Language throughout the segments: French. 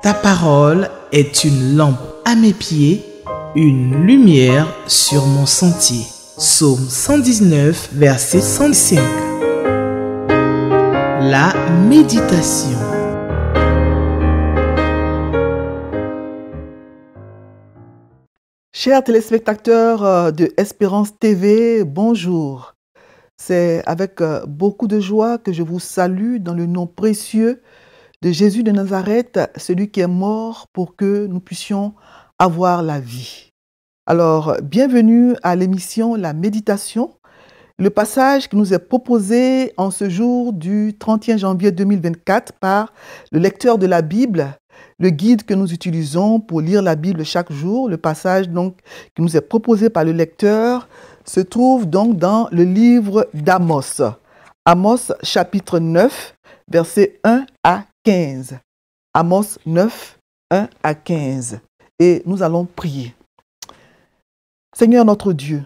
Ta parole est une lampe à mes pieds, une lumière sur mon sentier. Psaume 119, verset 105. La méditation. Chers téléspectateurs de Espérance TV, bonjour. C'est avec beaucoup de joie que je vous salue dans le nom précieux de Jésus de Nazareth, celui qui est mort pour que nous puissions avoir la vie. Alors, bienvenue à l'émission La Méditation. Le passage qui nous est proposé en ce jour du 31 janvier 2024 par le lecteur de la Bible, le guide que nous utilisons pour lire la Bible chaque jour. Le passage donc qui nous est proposé par le lecteur se trouve donc dans le livre d'Amos. Amos chapitre 9, versets 1 à 15. Amos 9, 1 à 15. Et nous allons prier. Seigneur notre Dieu,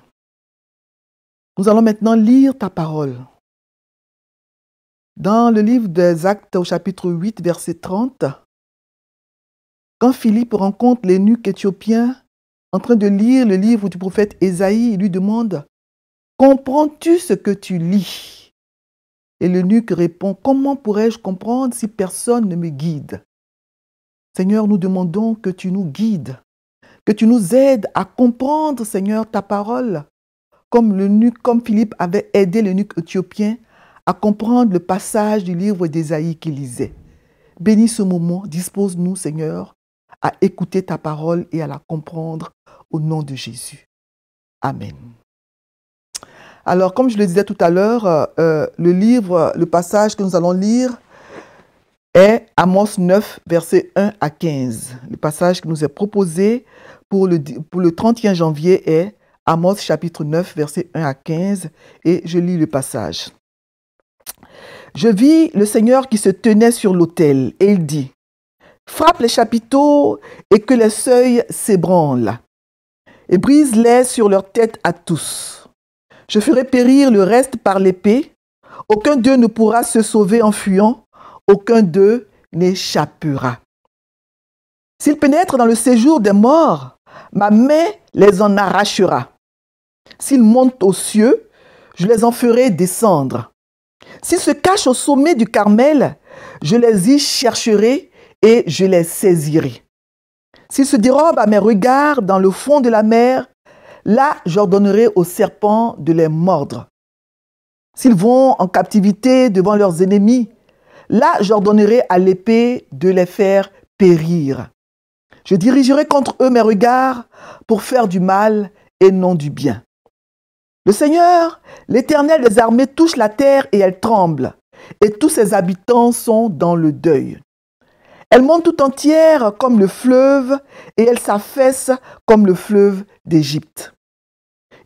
nous allons maintenant lire ta parole. Dans le livre des Actes au chapitre 8, verset 30, quand Philippe rencontre l'eunuque éthiopien en train de lire le livre du prophète Ésaïe, il lui demande « Comprends-tu ce que tu lis ?» Et l'eunuque répond « Comment pourrais-je comprendre si personne ne me guide ?» Seigneur, nous demandons que tu nous guides, que tu nous aides à comprendre, Seigneur, ta parole, comme Philippe avait aidé l'eunuque éthiopien à comprendre le passage du livre d'Ésaïe qu'il lisait. Bénis ce moment, dispose-nous, Seigneur, à écouter ta parole et à la comprendre au nom de Jésus. Amen. Alors, comme je le disais tout à l'heure, le passage que nous allons lire est Amos 9, versets 1 à 15. Le passage qui nous est proposé pour le 31 janvier est Amos chapitre 9, versets 1 à 15, et je lis le passage. Je vis le Seigneur qui se tenait sur l'autel, et il dit, « Frappe les chapiteaux et que les seuils s'ébranlent, et brise-les sur leur tête à tous. Je ferai périr le reste par l'épée, aucun d'eux ne pourra se sauver en fuyant, aucun d'eux n'échappera. S'ils pénètrent dans le séjour des morts, ma main les en arrachera. S'ils montent aux cieux, je les en ferai descendre. S'ils se cachent au sommet du Carmel, je les y chercherai et je les saisirai. S'ils se dérobent à mes regards dans le fond de la mer, là j'ordonnerai aux serpents de les mordre. S'ils vont en captivité devant leurs ennemis, là j'ordonnerai à l'épée de les faire périr. Je dirigerai contre eux mes regards pour faire du mal et non du bien. Le Seigneur, l'Éternel des armées, touche la terre et elle tremble, et tous ses habitants sont dans le deuil. Elle monte tout entière comme le fleuve, et elle s'affaisse comme le fleuve d'Égypte.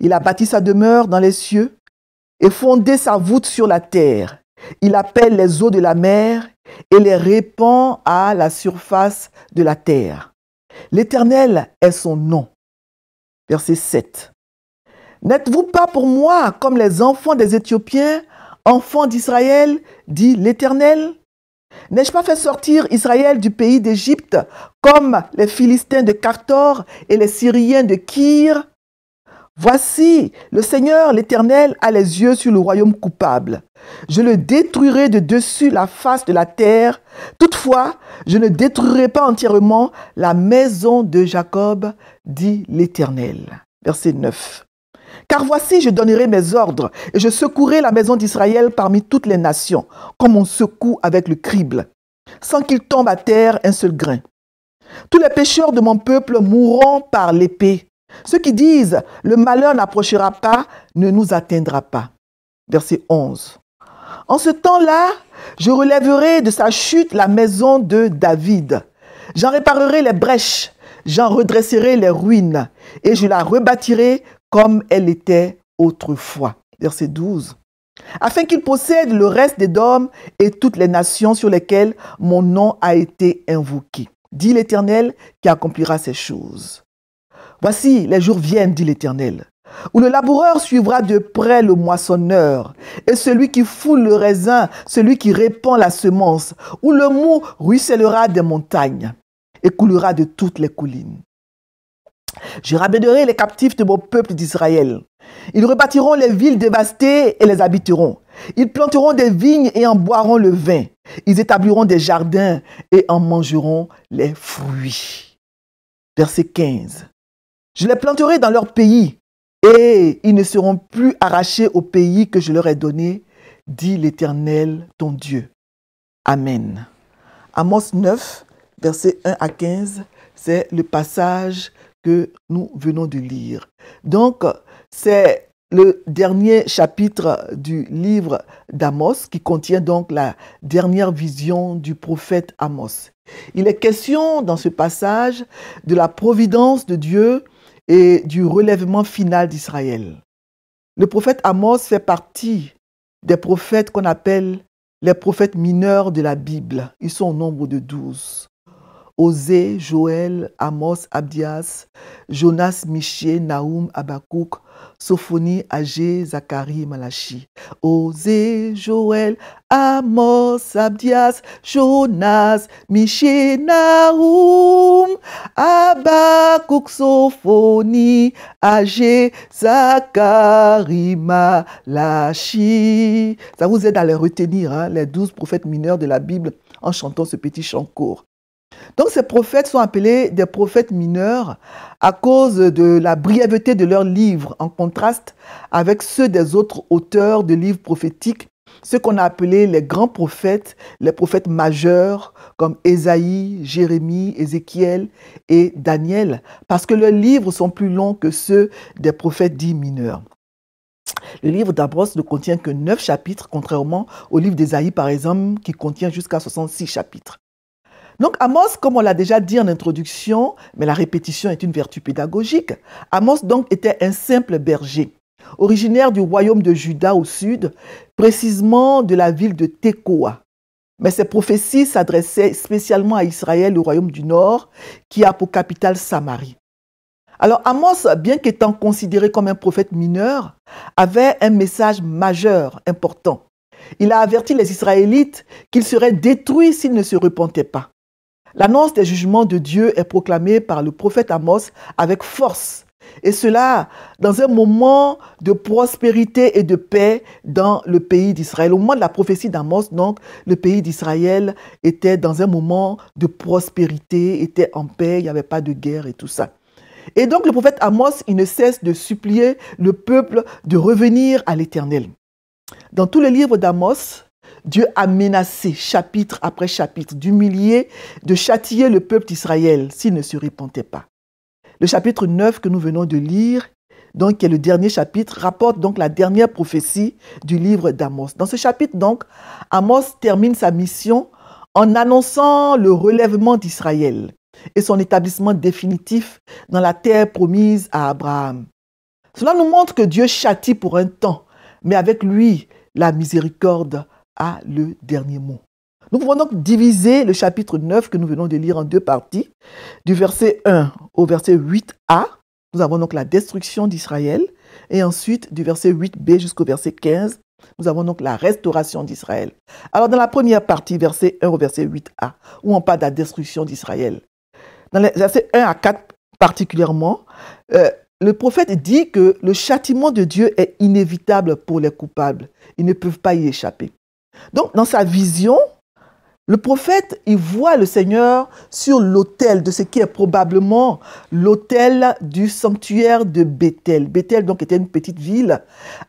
Il a bâti sa demeure dans les cieux et fondé sa voûte sur la terre. Il appelle les eaux de la mer et les répand à la surface de la terre. L'Éternel est son nom. Verset 7. N'êtes-vous pas pour moi comme les enfants des Éthiopiens, enfants d'Israël, dit l'Éternel? N'ai-je pas fait sortir Israël du pays d'Égypte comme les Philistins de Cartor et les Syriens de Kyr? Voici, le Seigneur, l'Éternel, a les yeux sur le royaume coupable. Je le détruirai de dessus la face de la terre. Toutefois, je ne détruirai pas entièrement la maison de Jacob, dit l'Éternel. Verset 9. Car voici, je donnerai mes ordres et je secouerai la maison d'Israël parmi toutes les nations, comme on secoue avec le crible, sans qu'il tombe à terre un seul grain. Tous les pécheurs de mon peuple mourront par l'épée. Ceux qui disent « le malheur n'approchera pas, ne nous atteindra pas ». Verset 11. En ce temps-là, je relèverai de sa chute la maison de David. J'en réparerai les brèches, j'en redresserai les ruines, et je la rebâtirai comme elle était autrefois. Verset 12. Afin qu'il possède le reste des dômes et toutes les nations sur lesquelles mon nom a été invoqué. Dit l'Éternel qui accomplira ces choses. Voici, les jours viennent, dit l'Éternel, où le laboureur suivra de près le moissonneur, et celui qui foule le raisin, celui qui répand la semence, où le mou ruissellera des montagnes. et coulera de toutes les collines. Je ramènerai les captifs de mon peuple d'Israël. Ils rebâtiront les villes dévastées et les habiteront. Ils planteront des vignes et en boiront le vin. Ils établiront des jardins et en mangeront les fruits. Verset 15. Je les planterai dans leur pays et ils ne seront plus arrachés au pays que je leur ai donné, dit l'Éternel ton Dieu. Amen. Amos 9, versets 1 à 15, c'est le passage que nous venons de lire. Donc, c'est le dernier chapitre du livre d'Amos qui contient donc la dernière vision du prophète Amos. Il est question dans ce passage de la providence de Dieu et du relèvement final d'Israël. Le prophète Amos fait partie des prophètes qu'on appelle les prophètes mineurs de la Bible. Ils sont au nombre de 12. Osée, Joël, Amos, Abdias, Jonas, Michée, Naoum, Habakkuk, Sophonie, Agé, Zacharie, Malachi. Osée, Joël, Amos, Abdias, Jonas, Michée, Naoum, Habakkuk, Sophonie, Agé, Zacharie, Malachi. Ça vous aide à les retenir, les 12 prophètes mineurs de la Bible, en chantant ce petit chant court. Donc ces prophètes sont appelés des prophètes mineurs à cause de la brièveté de leurs livres, en contraste avec ceux des autres auteurs de livres prophétiques, ceux qu'on a appelés les grands prophètes, les prophètes majeurs comme Ésaïe, Jérémie, Ézéchiel et Daniel, parce que leurs livres sont plus longs que ceux des prophètes dits mineurs. Le livre d'Amos ne contient que 9 chapitres, contrairement au livre d'Ésaïe par exemple, qui contient jusqu'à 66 chapitres. Donc Amos, comme on l'a déjà dit en introduction, mais la répétition est une vertu pédagogique, Amos donc était un simple berger, originaire du royaume de Juda au sud, précisément de la ville de Tekoa. Mais ses prophéties s'adressaient spécialement à Israël, le royaume du nord, qui a pour capitale Samarie. Alors Amos, bien qu'étant considéré comme un prophète mineur, avait un message majeur, important. Il a averti les Israélites qu'ils seraient détruits s'ils ne se repentaient pas. L'annonce des jugements de Dieu est proclamée par le prophète Amos avec force, et cela dans un moment de prospérité et de paix dans le pays d'Israël. Au moment de la prophétie d'Amos, donc, le pays d'Israël était dans un moment de prospérité, était en paix, il n'y avait pas de guerre et tout ça. Et donc le prophète Amos, il ne cesse de supplier le peuple de revenir à l'Éternel. Dans tous les livres d'Amos, Dieu a menacé, chapitre après chapitre, d'humilier, de châtier le peuple d'Israël s'il ne se repentait pas. Le chapitre 9 que nous venons de lire, donc, qui est le dernier chapitre, rapporte donc la dernière prophétie du livre d'Amos. Dans ce chapitre, donc, Amos termine sa mission en annonçant le relèvement d'Israël et son établissement définitif dans la terre promise à Abraham. Cela nous montre que Dieu châtie pour un temps, mais avec lui, la miséricorde a le dernier mot. Nous pouvons donc diviser le chapitre 9 que nous venons de lire en 2 parties. Du verset 1 au verset 8a, nous avons donc la destruction d'Israël. Et ensuite, du verset 8b jusqu'au verset 15, nous avons donc la restauration d'Israël. Alors dans la première partie, verset 1 au verset 8a, où on parle de la destruction d'Israël, dans les versets 1 à 4 particulièrement, le prophète dit que le châtiment de Dieu est inévitable pour les coupables. Ils ne peuvent pas y échapper. Donc, dans sa vision, le prophète, il voit le Seigneur sur l'autel de ce qui est probablement l'autel du sanctuaire de Béthel. Béthel, donc, était une petite ville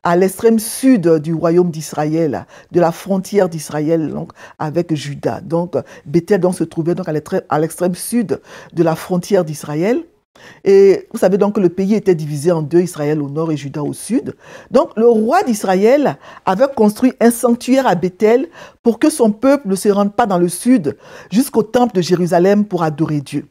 à l'extrême sud du royaume d'Israël, de la frontière d'Israël, donc, avec Juda. Donc, Béthel, donc, se trouvait donc à l'extrême sud de la frontière d'Israël. Et vous savez donc que le pays était divisé en 2, Israël au nord et Juda au sud. Donc le roi d'Israël avait construit un sanctuaire à Béthel pour que son peuple ne se rende pas dans le sud jusqu'au temple de Jérusalem pour adorer Dieu.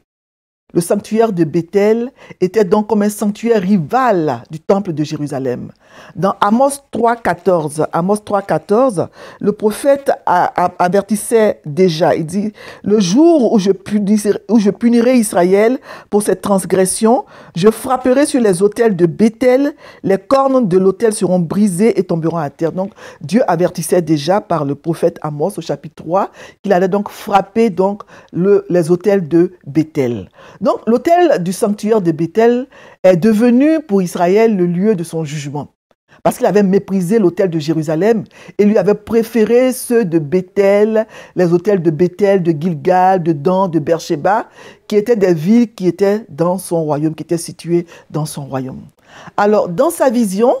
Le sanctuaire de Béthel était donc comme un sanctuaire rival du temple de Jérusalem. Dans Amos 3,14, le prophète avertissait déjà. Il dit, le jour où je punirai Israël pour cette transgression, je frapperai sur les autels de Béthel, les cornes de l'autel seront brisées et tomberont à terre. Donc, Dieu avertissait déjà par le prophète Amos au chapitre 3 qu'il allait donc frapper donc les autels de Béthel. Donc, l'autel du sanctuaire de Béthel est devenu pour Israël le lieu de son jugement. Parce qu'il avait méprisé l'autel de Jérusalem et lui avait préféré ceux de Béthel, les autels de Béthel, de Gilgal, de Dan, de Beersheba, qui étaient des villes qui étaient dans son royaume, qui étaient situées dans son royaume. Alors, dans sa vision,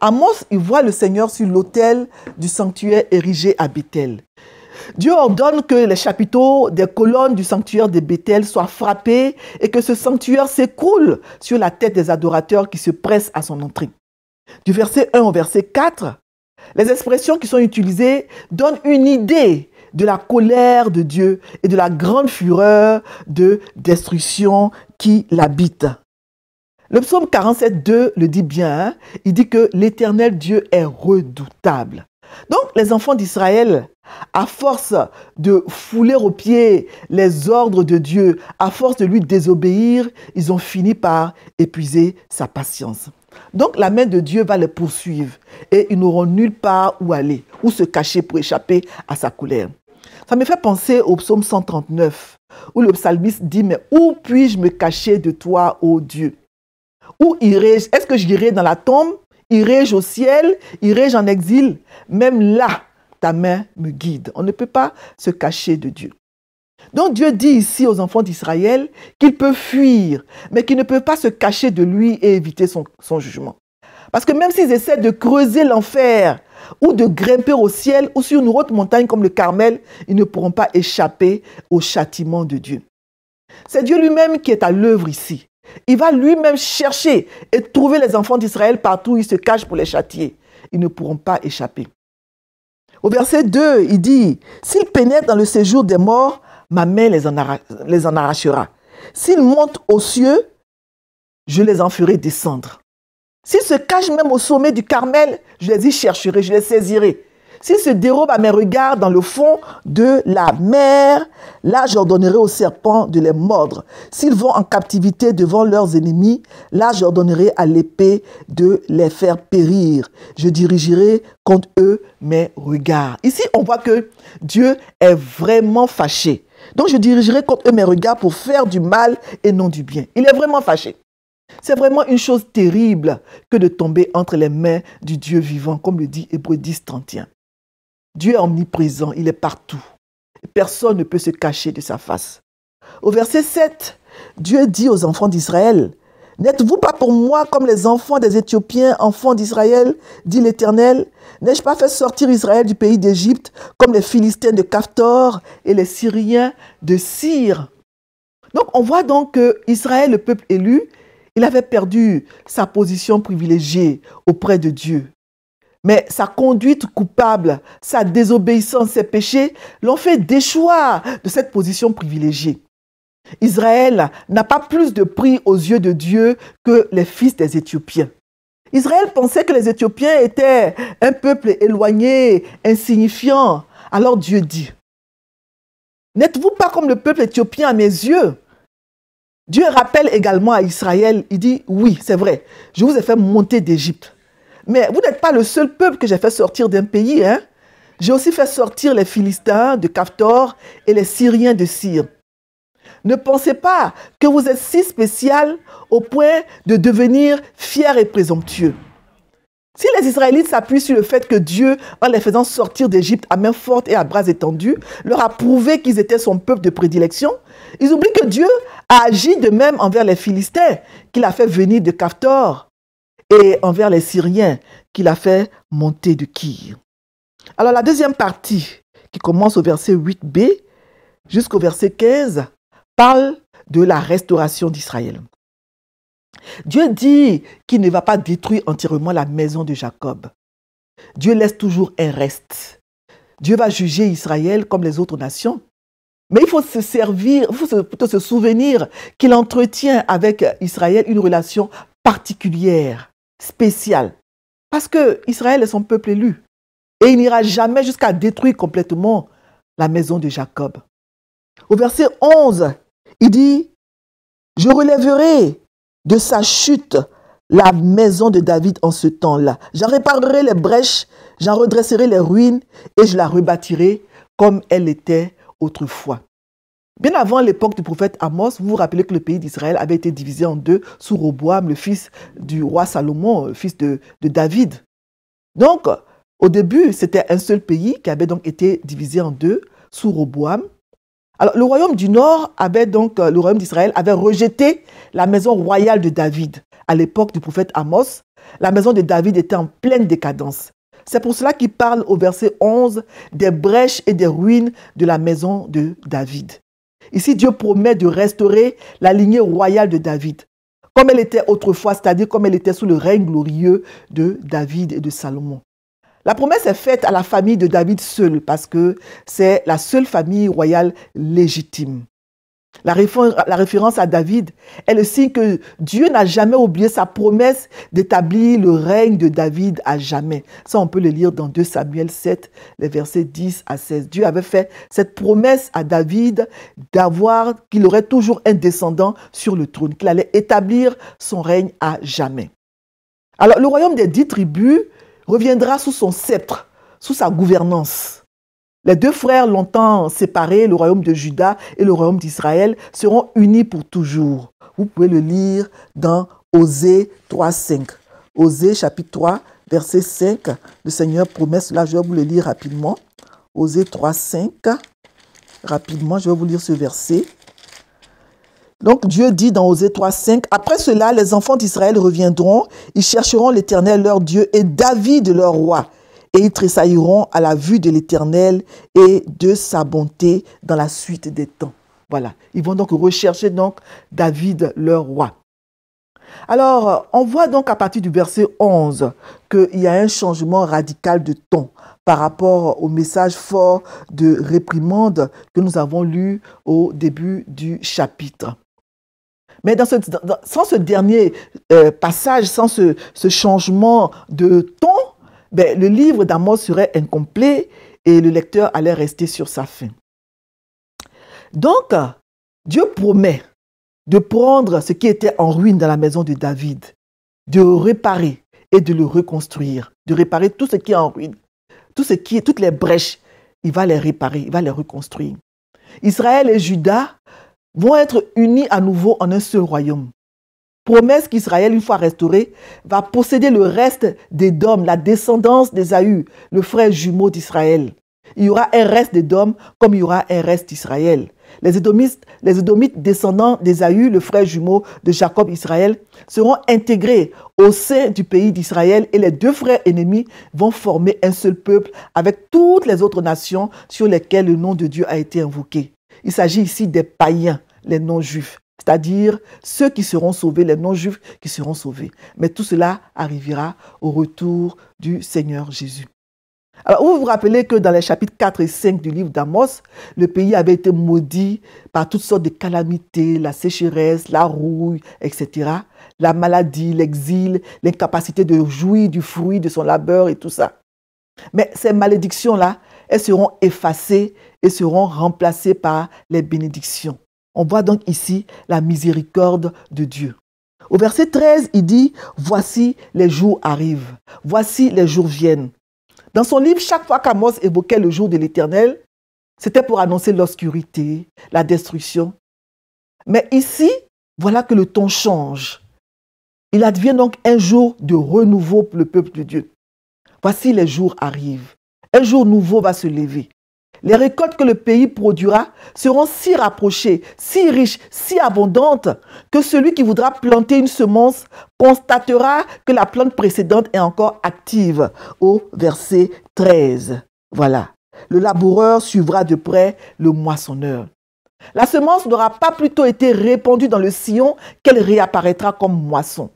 Amos, il voit le Seigneur sur l'autel du sanctuaire érigé à Béthel. Dieu ordonne que les chapiteaux des colonnes du sanctuaire de Béthel soient frappés et que ce sanctuaire s'écroule sur la tête des adorateurs qui se pressent à son entrée. Du verset 1 au verset 4, les expressions qui sont utilisées donnent une idée de la colère de Dieu et de la grande fureur de destruction qui l'habite. Le psaume 47, 2 le dit bien, il dit que l'Éternel Dieu est redoutable. Donc les enfants d'Israël, à force de fouler aux pieds les ordres de Dieu, à force de lui désobéir, ils ont fini par épuiser sa patience. Donc la main de Dieu va les poursuivre et ils n'auront nulle part où aller, où se cacher pour échapper à sa colère. Ça me fait penser au psaume 139, où le psalmiste dit « Mais où puis-je me cacher de toi, ô Dieu? Où irai-je? Est-ce que j'irai dans la tombe? Irai-je au ciel? Irai-je en exil? Même là, ta main me guide. » On ne peut pas se cacher de Dieu. Donc Dieu dit ici aux enfants d'Israël qu'ils peuvent fuir, mais qu'ils ne peuvent pas se cacher de lui et éviter son jugement. Parce que même s'ils essaient de creuser l'enfer ou de grimper au ciel ou sur une haute montagne comme le Carmel, ils ne pourront pas échapper au châtiment de Dieu. C'est Dieu lui-même qui est à l'œuvre ici. Il va lui-même chercher et trouver les enfants d'Israël partout où ils se cachent pour les châtier. Ils ne pourront pas échapper. Au verset 2, il dit « S'ils pénètrent dans le séjour des morts, ma main les en arrachera. S'ils montent aux cieux, je les en ferai descendre. S'ils se cachent même au sommet du Carmel, je les y chercherai, je les saisirai. S'ils se dérobent à mes regards dans le fond de la mer, là j'ordonnerai aux serpents de les mordre. S'ils vont en captivité devant leurs ennemis, là j'ordonnerai à l'épée de les faire périr. Je dirigerai contre eux mes regards. Ici, on voit que Dieu est vraiment fâché. Donc je dirigerai contre eux mes regards pour faire du mal et non du bien. Il est vraiment fâché. C'est vraiment une chose terrible que de tomber entre les mains du Dieu vivant, comme le dit Hébreux 10, 31. Dieu est omniprésent, il est partout. Personne ne peut se cacher de sa face. Au verset 7, Dieu dit aux enfants d'Israël, « N'êtes-vous pas pour moi comme les enfants des Éthiopiens, enfants d'Israël, dit l'Éternel? N'ai-je pas fait sortir Israël du pays d'Égypte comme les Philistins de Caphtor et les Syriens de Syr ?» Donc on voit donc que Israël, le peuple élu, il avait perdu sa position privilégiée auprès de Dieu. Mais sa conduite coupable, sa désobéissance, ses péchés l'ont fait déchoir de cette position privilégiée. Israël n'a pas plus de prix aux yeux de Dieu que les fils des Éthiopiens. Israël pensait que les Éthiopiens étaient un peuple éloigné, insignifiant. Alors Dieu dit, « N'êtes-vous pas comme le peuple éthiopien à mes yeux ?» Dieu rappelle également à Israël, il dit, « Oui, c'est vrai, je vous ai fait monter d'Égypte. Mais vous n'êtes pas le seul peuple que j'ai fait sortir d'un pays. Hein? J'ai aussi fait sortir les Philistins de Caphtor et les Syriens de Syr. Ne pensez pas que vous êtes si spécial au point de devenir fiers et présomptueux. Si les Israélites s'appuient sur le fait que Dieu, en les faisant sortir d'Égypte à main forte et à bras étendus, leur a prouvé qu'ils étaient son peuple de prédilection, ils oublient que Dieu a agi de même envers les Philistins qu'il a fait venir de Caphtor et envers les Syriens qu'il a fait monter de Kyr. Alors la deuxième partie, qui commence au verset 8b jusqu'au verset 15, parle de la restauration d'Israël. Dieu dit qu'il ne va pas détruire entièrement la maison de Jacob. Dieu laisse toujours un reste. Dieu va juger Israël comme les autres nations. Mais il faut se servir, il faut plutôt se souvenir qu'il entretient avec Israël une relation particulière, spéciale. Parce que Israël est son peuple élu. Et il n'ira jamais jusqu'à détruire complètement la maison de Jacob. Au verset 11, il dit, « Je relèverai de sa chute la maison de David en ce temps-là. J'en réparerai les brèches, j'en redresserai les ruines et je la rebâtirai comme elle était autrefois. » Bien avant l'époque du prophète Amos, vous vous rappelez que le pays d'Israël avait été divisé en deux sous Roboam, le fils du roi Salomon, fils de David. Donc, au début, c'était un seul pays qui avait donc été divisé en deux sous Roboam. Alors, le royaume du Nord le royaume d'Israël avait rejeté la maison royale de David. À l'époque du prophète Amos, la maison de David était en pleine décadence. C'est pour cela qu'il parle au verset 11 des brèches et des ruines de la maison de David. Ici, Dieu promet de restaurer la lignée royale de David, comme elle était autrefois, c'est-à-dire comme elle était sous le règne glorieux de David et de Salomon. La promesse est faite à la famille de David seule, parce que c'est la seule famille royale légitime. La référence à David est le signe que Dieu n'a jamais oublié sa promesse d'établir le règne de David à jamais. Ça, on peut le lire dans 2 Samuel 7, les versets 10 à 16. Dieu avait fait cette promesse à David qu'il aurait toujours un descendant sur le trône, qu'il allait établir son règne à jamais. Alors, le royaume des 10 tribus reviendra sous son sceptre, sous sa gouvernance. Les deux frères longtemps séparés, le royaume de Juda et le royaume d'Israël, seront unis pour toujours. Vous pouvez le lire dans Osée 3,5. Osée chapitre 3, verset 5. Le Seigneur promet cela, je vais vous le lire rapidement. Osée 3,5. Rapidement, je vais vous lire ce verset. Donc Dieu dit dans Osée 3,5, « Après cela, les enfants d'Israël reviendront, ils chercheront l'Éternel leur Dieu et David leur roi. Et ils tressailliront à la vue de l'Éternel et de sa bonté dans la suite des temps. » Voilà, ils vont donc rechercher David leur roi. Alors, on voit donc à partir du verset 11 qu'il y a un changement radical de ton par rapport au message fort de réprimande que nous avons lu au début du chapitre. Mais sans ce dernier passage, sans ce changement de ton, le livre d'Amos serait incomplet et le lecteur allait rester sur sa faim. Donc, Dieu promet de prendre ce qui était en ruine dans la maison de David, de réparer et de le reconstruire, de réparer tout ce qui est en ruine, toutes les brèches, il va les réparer, il va les reconstruire. Israël et Juda vont être unis à nouveau en un seul royaume. Promesse qu'Israël, une fois restauré, va posséder le reste d'Édom, la descendance d'Ésaü, le frère jumeau d'Israël. Il y aura un reste d'Édom comme il y aura un reste d'Israël. Les Édomites descendants d'Ésaü, le frère jumeau de Jacob Israël, seront intégrés au sein du pays d'Israël et les deux frères ennemis vont former un seul peuple avec toutes les autres nations sur lesquelles le nom de Dieu a été invoqué. Il s'agit ici des païens, les non-juifs, c'est-à-dire ceux qui seront sauvés, les non-juifs qui seront sauvés. Mais tout cela arrivera au retour du Seigneur Jésus. Alors, vous vous rappelez que dans les chapitres 4 et 5 du livre d'Amos, le pays avait été maudit par toutes sortes de calamités, la sécheresse, la rouille, etc. La maladie, l'exil, l'incapacité de jouir du fruit de son labeur et tout ça. Mais ces malédictions-là, elles seront effacées et seront remplacées par les bénédictions. On voit donc ici la miséricorde de Dieu. Au verset 13, il dit « Voici les jours arrivent, voici les jours viennent ». Dans son livre, chaque fois qu'Amos évoquait le jour de l'Éternel, c'était pour annoncer l'obscurité, la destruction. Mais ici, voilà que le ton change. Il advient donc un jour de renouveau pour le peuple de Dieu. Voici les jours arrivent. Un jour nouveau va se lever. Les récoltes que le pays produira seront si rapprochées, si riches, si abondantes que celui qui voudra planter une semence constatera que la plante précédente est encore active. Au verset 13. Voilà. Le laboureur suivra de près le moissonneur. La semence n'aura pas plutôt été répandue dans le sillon qu'elle réapparaîtra comme moisson.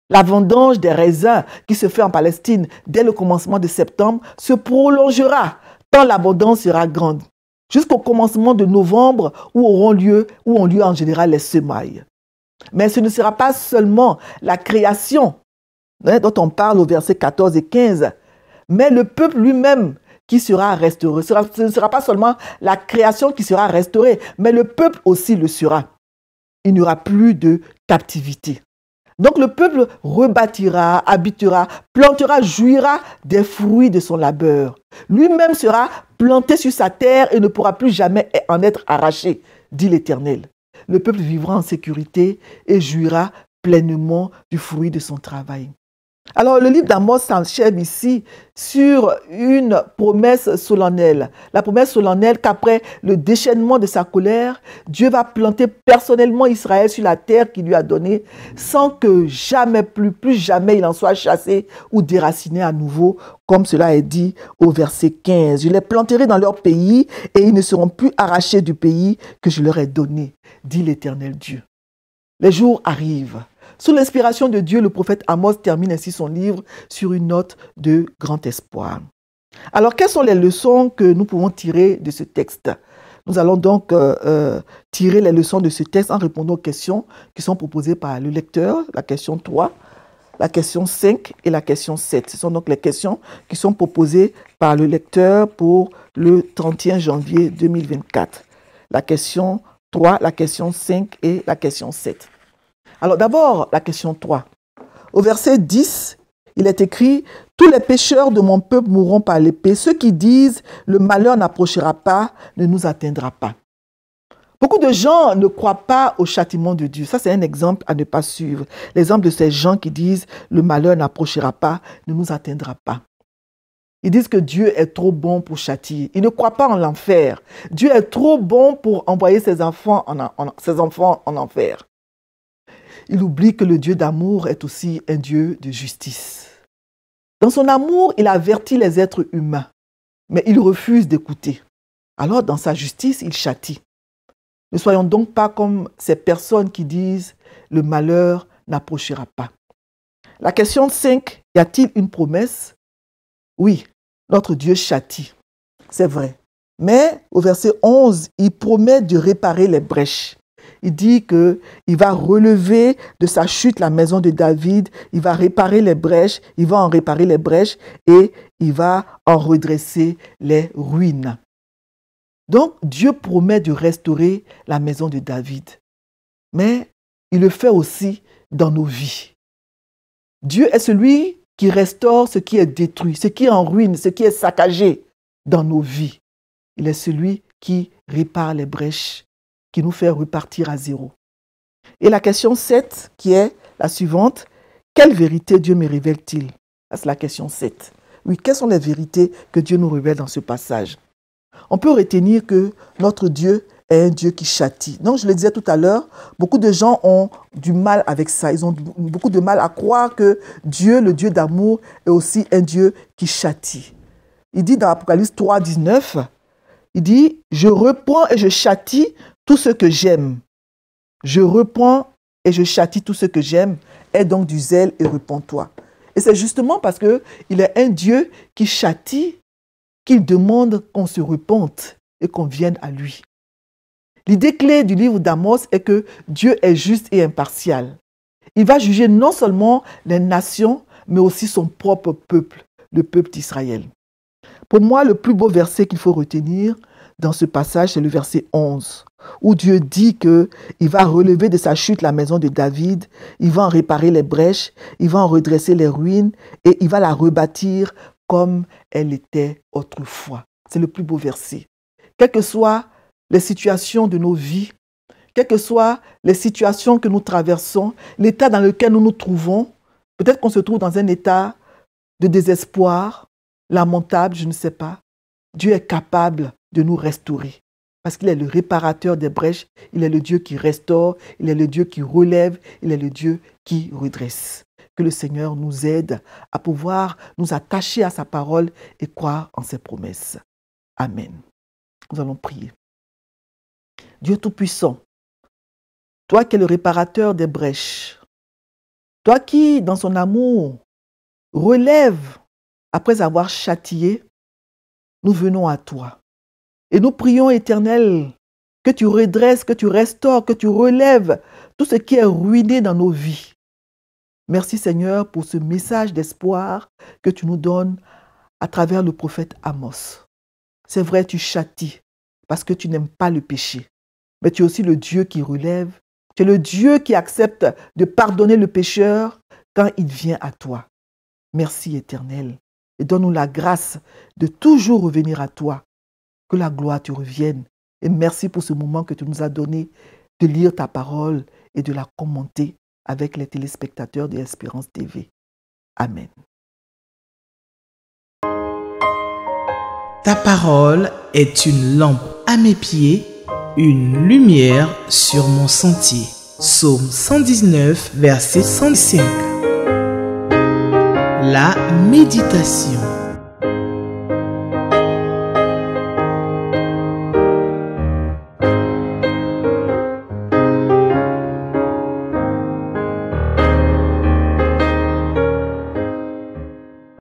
La vendange des raisins qui se fait en Palestine dès le commencement de septembre se prolongera tant l'abondance sera grande. jusqu'au commencement de novembre où ont lieu en général les semailles. Mais ce ne sera pas seulement la création dont on parle au verset 14 et 15, mais le peuple lui-même qui sera restauré. Ce ne sera pas seulement la création qui sera restaurée, mais le peuple aussi le sera. Il n'y aura plus de captivité. Donc le peuple rebâtira, habitera, plantera, jouira des fruits de son labeur. Lui-même sera planté sur sa terre et ne pourra plus jamais en être arraché, dit l'Éternel. Le peuple vivra en sécurité et jouira pleinement du fruit de son travail. Alors, le livre d'Amos s'enchaîne ici sur une promesse solennelle. La promesse solennelle qu'après le déchaînement de sa colère, Dieu va planter personnellement Israël sur la terre qu'il lui a donnée sans que jamais plus jamais il en soit chassé ou déraciné à nouveau, comme cela est dit au verset 15. Je les planterai dans leur pays et ils ne seront plus arrachés du pays que je leur ai donné, dit l'Éternel Dieu. Les jours arrivent. Sous l'inspiration de Dieu, le prophète Amos termine ainsi son livre sur une note de grand espoir. Alors, quelles sont les leçons que nous pouvons tirer de ce texte? Nous allons donc tirer les leçons de ce texte en répondant aux questions qui sont proposées par le lecteur, la question 3, la question 5 et la question 7. Ce sont donc les questions qui sont proposées par le lecteur pour le 31 janvier 2024. La question 3, la question 5 et la question 7. Alors d'abord, la question 3. Au verset 10, il est écrit « Tous les pécheurs de mon peuple mourront par l'épée. Ceux qui disent « Le malheur n'approchera pas, ne nous atteindra pas. » Beaucoup de gens ne croient pas au châtiment de Dieu. Ça, c'est un exemple à ne pas suivre. L'exemple de ces gens qui disent « Le malheur n'approchera pas, ne nous atteindra pas. » Ils disent que Dieu est trop bon pour châtier. Ils ne croient pas en l'enfer. Dieu est trop bon pour envoyer ses enfants en enfer. Il oublie que le Dieu d'amour est aussi un Dieu de justice. Dans son amour, il avertit les êtres humains, mais il refuse d'écouter. Alors, dans sa justice, il châtie. Ne soyons donc pas comme ces personnes qui disent « le malheur n'approchera pas ». La question 5, y a-t-il une promesse? Oui, notre Dieu châtie, c'est vrai. Mais au verset 11, il promet de réparer les brèches. Il dit qu'il va relever de sa chute la maison de David, il va réparer les brèches, il va en réparer les brèches et il va en redresser les ruines. Donc Dieu promet de restaurer la maison de David, mais il le fait aussi dans nos vies. Dieu est celui qui restaure ce qui est détruit, ce qui est en ruine, ce qui est saccagé dans nos vies. Il est celui qui répare les brèches, qui nous fait repartir à zéro. Et la question 7, qui est la suivante, quelle vérité Dieu me révèle-t-il? Ça, c'est la question 7. Oui, quelles sont les vérités que Dieu nous révèle dans ce passage? On peut retenir que notre Dieu est un Dieu qui châtie. Donc, je le disais tout à l'heure, beaucoup de gens ont du mal avec ça. Ils ont beaucoup de mal à croire que Dieu, le Dieu d'amour, est aussi un Dieu qui châtie. Il dit dans Apocalypse 3, 19, il dit « Je reprends et je châtie tout ce que j'aime. Je reprends et je châtie tout ce que j'aime. Aie donc du zèle et repens-toi. » Et c'est justement parce qu'il est un Dieu qui châtie qu'il demande qu'on se repente et qu'on vienne à lui. L'idée clé du livre d'Amos est que Dieu est juste et impartial. Il va juger non seulement les nations, mais aussi son propre peuple, le peuple d'Israël. Pour moi, le plus beau verset qu'il faut retenir dans ce passage, c'est le verset 11, où Dieu dit qu'il va relever de sa chute la maison de David, il va en réparer les brèches, il va en redresser les ruines et il va la rebâtir comme elle était autrefois. C'est le plus beau verset. Quelles que soient les situations de nos vies, quelles que soient les situations que nous traversons, l'état dans lequel nous nous trouvons, peut-être qu'on se trouve dans un état de désespoir, lamentable, je ne sais pas. Dieu est capable de nous restaurer parce qu'il est le réparateur des brèches, il est le Dieu qui restaure, il est le Dieu qui relève, il est le Dieu qui redresse. Que le Seigneur nous aide à pouvoir nous attacher à sa parole et croire en ses promesses. Amen. Nous allons prier. Dieu Tout-Puissant, toi qui es le réparateur des brèches, toi qui, dans son amour, relève après avoir châtié, nous venons à toi. Et nous prions, Éternel, que tu redresses, que tu restaures, que tu relèves tout ce qui est ruiné dans nos vies. Merci Seigneur pour ce message d'espoir que tu nous donnes à travers le prophète Amos. C'est vrai, tu châties parce que tu n'aimes pas le péché. Mais tu es aussi le Dieu qui relève. Tu es le Dieu qui accepte de pardonner le pécheur quand il vient à toi. Merci Éternel. Et donne-nous la grâce de toujours revenir à toi. Que la gloire te revienne. Et merci pour ce moment que tu nous as donné de lire ta parole et de la commenter avec les téléspectateurs de Espérance TV. Amen. Ta parole est une lampe à mes pieds, une lumière sur mon sentier. Psaume 119, verset 105. La méditation.